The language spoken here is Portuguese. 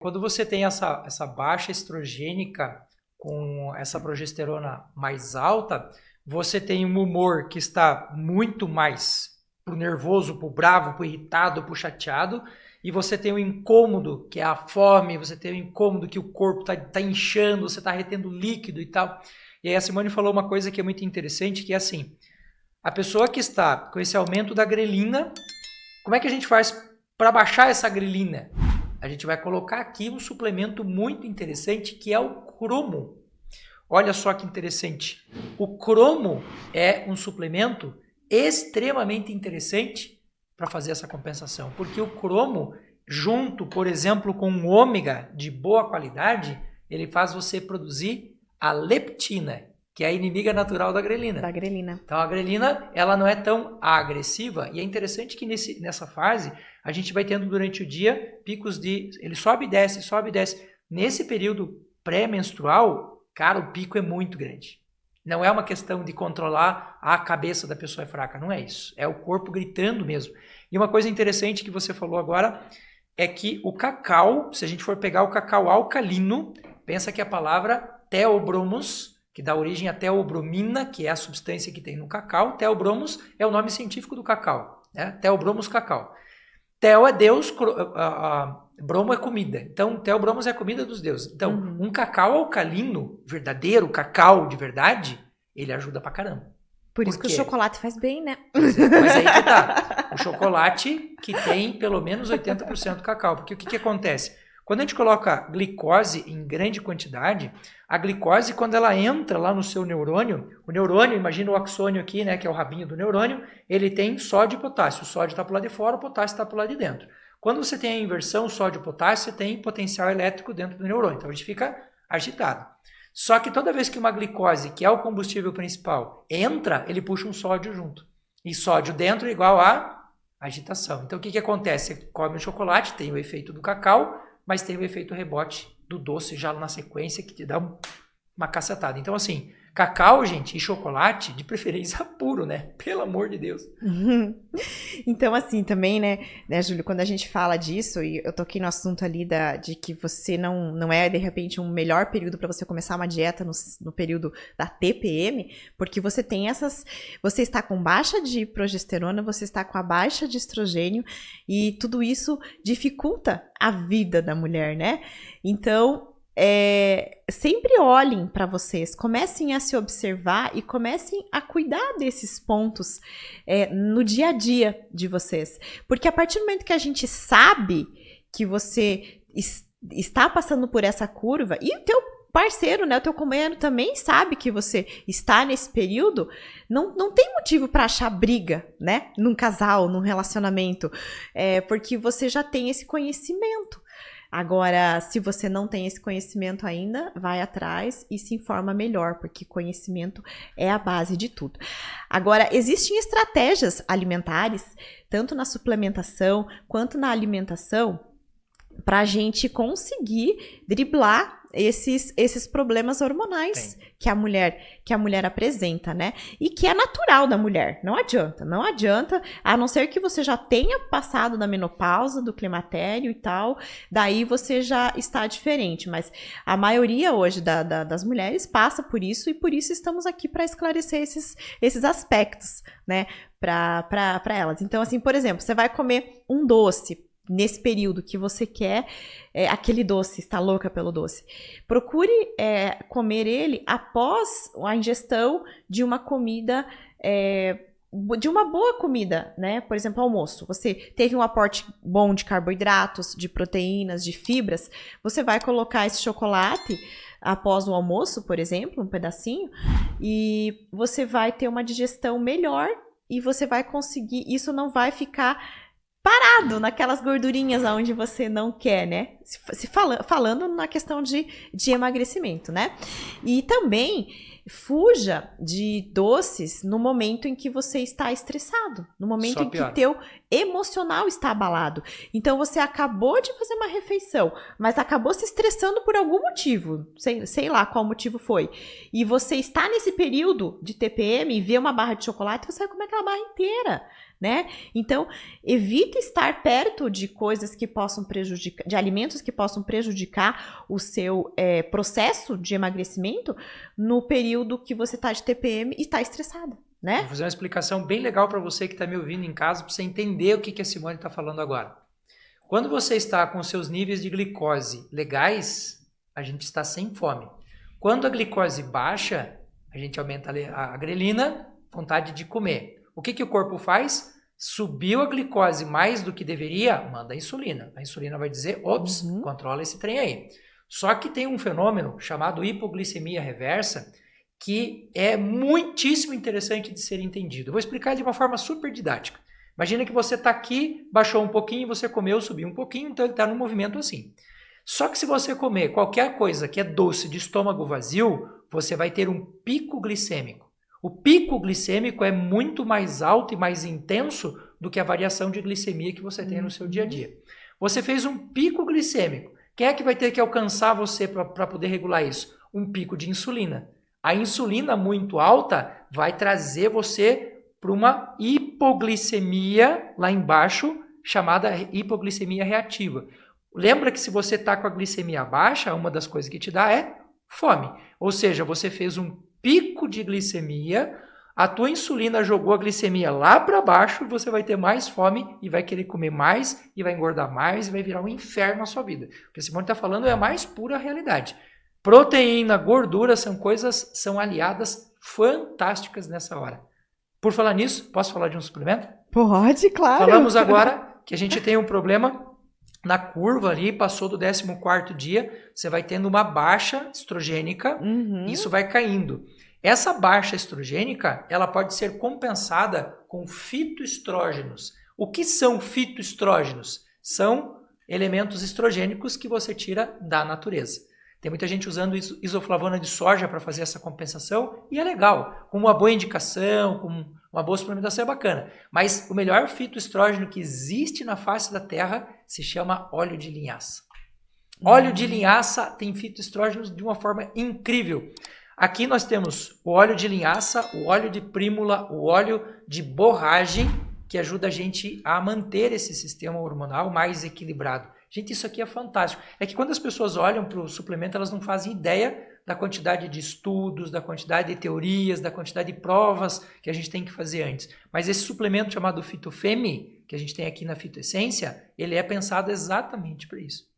Quando você tem essa baixa estrogênica com essa progesterona mais alta, você tem um humor que está muito mais pro nervoso, pro bravo, pro irritado, pro chateado, e você tem o incômodo, que é a fome, você tem o incômodo que o corpo tá inchando, você tá retendo líquido e tal. E aí a Simone falou uma coisa que é muito interessante, que é assim, a pessoa que está com esse aumento da grelina, como é que a gente faz para baixar essa grelina? A gente vai colocar aqui um suplemento muito interessante, que é o cromo. Olha só que interessante. O cromo é um suplemento extremamente interessante para fazer essa compensação, porque o cromo, junto, por exemplo, com um ômega de boa qualidade, ele faz você produzir a leptina, que é a inimiga natural da grelina. Da grelina. Então a grelina, ela não é tão agressiva, e é interessante que nessa fase a gente vai tendo durante o dia picos de... ele sobe e desce, sobe e desce. Nesse período pré-menstrual, cara, o pico é muito grande. Não é uma questão de controlar a cabeça da pessoa é fraca, não é isso. É o corpo gritando mesmo. E uma coisa interessante que você falou agora é que o cacau, se a gente for pegar o cacau alcalino, pensa que a palavra theobromos, que dá origem à theobromina, que é a substância que tem no cacau, theobromos é o nome científico do cacau, né? Theobromos cacau. Theo é Deus, bromo é comida. Então, theobromos é a comida dos deuses. Então, um cacau alcalino, verdadeiro, cacau de verdade, ele ajuda pra caramba. Por isso que o chocolate faz bem, né? Mas aí que tá. O chocolate que tem pelo menos 80% cacau. Porque o que acontece? Quando a gente coloca glicose em grande quantidade, a glicose, quando ela entra lá no seu neurônio, o neurônio, imagina o axônio aqui, né, que é o rabinho do neurônio, ele tem sódio e potássio. O sódio está para o lado de fora, o potássio está para o lado de dentro. Quando você tem a inversão sódio-potássio, você tem potencial elétrico dentro do neurônio. Então, a gente fica agitado. Só que toda vez que uma glicose, que é o combustível principal, entra, ele puxa um sódio junto. E sódio dentro é igual a agitação. Então, o que acontece? Você come o chocolate, tem o efeito do cacau, mas tem o efeito rebote do doce já na sequência, que te dá uma cacetada. Então, assim, cacau, gente, e chocolate, de preferência puro, né? Pelo amor de Deus. Então, assim, também, né, Júlio, quando a gente fala disso, e eu toquei no assunto ali de que você não é, de repente, um melhor período para você começar uma dieta no período da TPM, porque você tem você está com baixa de progesterona, você está com a baixa de estrogênio, e tudo isso dificulta a vida da mulher, né? Então, sempre olhem para vocês, comecem a se observar e comecem a cuidar desses pontos no dia a dia de vocês. Porque a partir do momento que a gente sabe que você está passando por essa curva, e o teu parceiro, né, o teu companheiro também sabe que você está nesse período, não tem motivo para achar briga, né, num casal, num relacionamento, porque você já tem esse conhecimento. Agora, se você não tem esse conhecimento ainda, vai atrás e se informa melhor, porque conhecimento é a base de tudo. Agora, existem estratégias alimentares, tanto na suplementação quanto na alimentação, para a gente conseguir driblar esses problemas hormonais que a mulher apresenta, né? E que é natural da mulher. Não adianta, a não ser que você já tenha passado da menopausa, do climatério e tal, daí você já está diferente. Mas a maioria hoje das mulheres passa por isso, e por isso estamos aqui para esclarecer esses aspectos, né? Para elas. Então, assim, por exemplo, você vai comer um doce nesse período que você quer aquele doce, está louca pelo doce. Procure comer ele após a ingestão de uma comida, de uma boa comida, né? Por exemplo, almoço. Você teve um aporte bom de carboidratos, de proteínas, de fibras. Você vai colocar esse chocolate após o almoço, por exemplo, um pedacinho, e você vai ter uma digestão melhor e você vai conseguir, isso não vai ficar parado naquelas gordurinhas onde você não quer, né? Falando na questão de emagrecimento, né? E também fuja de doces no momento em que você está estressado, no momento em que emocional está abalado. Então você acabou de fazer uma refeição, mas acabou se estressando por algum motivo, sei lá qual motivo foi. E você está nesse período de TPM e vê uma barra de chocolate, você vai comer aquela barra inteira, né? Então, evite estar perto de coisas que possam prejudicar, de alimentos que possam prejudicar o seu processo de emagrecimento no período que você está de TPM e está estressada, né? Vou fazer uma explicação bem legal para você que está me ouvindo em casa, para você entender o que a Simone está falando agora. Quando você está com seus níveis de glicose legais, a gente está sem fome. Quando a glicose baixa, a gente aumenta a grelina, vontade de comer. O que o corpo faz? Subiu a glicose mais do que deveria, manda a insulina. A insulina vai dizer, ops, controla esse trem aí. Só que tem um fenômeno chamado hipoglicemia reversa, que é muitíssimo interessante de ser entendido. Eu vou explicar de uma forma super didática. Imagina que você está aqui, baixou um pouquinho, você comeu, subiu um pouquinho, então ele está num movimento assim. Só que se você comer qualquer coisa que é doce de estômago vazio, você vai ter um pico glicêmico. O pico glicêmico é muito mais alto e mais intenso do que a variação de glicemia que você tem no seu dia a dia. Você fez um pico glicêmico. Quem é que vai ter que alcançar você para poder regular isso? Um pico de insulina. A insulina muito alta vai trazer você para uma hipoglicemia lá embaixo, chamada hipoglicemia reativa. Lembra que se você está com a glicemia baixa, uma das coisas que te dá é fome. Ou seja, você fez um pico de glicemia, a tua insulina jogou a glicemia lá para baixo e você vai ter mais fome e vai querer comer mais e vai engordar mais e vai virar um inferno na sua vida. O que a Simone está falando é a mais pura realidade. Proteína, gordura são aliadas fantásticas nessa hora. Por falar nisso, posso falar de um suplemento? Pode, claro. Falamos agora que a gente tem um problema na curva ali, passou do 14º dia, você vai tendo uma baixa estrogênica, isso vai caindo. Essa baixa estrogênica, ela pode ser compensada com fitoestrógenos. O que são fitoestrógenos? São elementos estrogênicos que você tira da natureza. Tem muita gente usando isoflavona de soja para fazer essa compensação e é legal, com uma boa indicação, com uma boa suplementação é bacana. Mas o melhor fitoestrógeno que existe na face da Terra se chama óleo de linhaça. Óleo de linhaça tem fitoestrógenos de uma forma incrível. Aqui nós temos o óleo de linhaça, o óleo de prímula, o óleo de borragem, que ajuda a gente a manter esse sistema hormonal mais equilibrado. Gente, isso aqui é fantástico. É que quando as pessoas olham para o suplemento, elas não fazem ideia da quantidade de estudos, da quantidade de teorias, da quantidade de provas que a gente tem que fazer antes. Mas esse suplemento chamado Fitofemme, que a gente tem aqui na Fitoessência, ele é pensado exatamente para isso.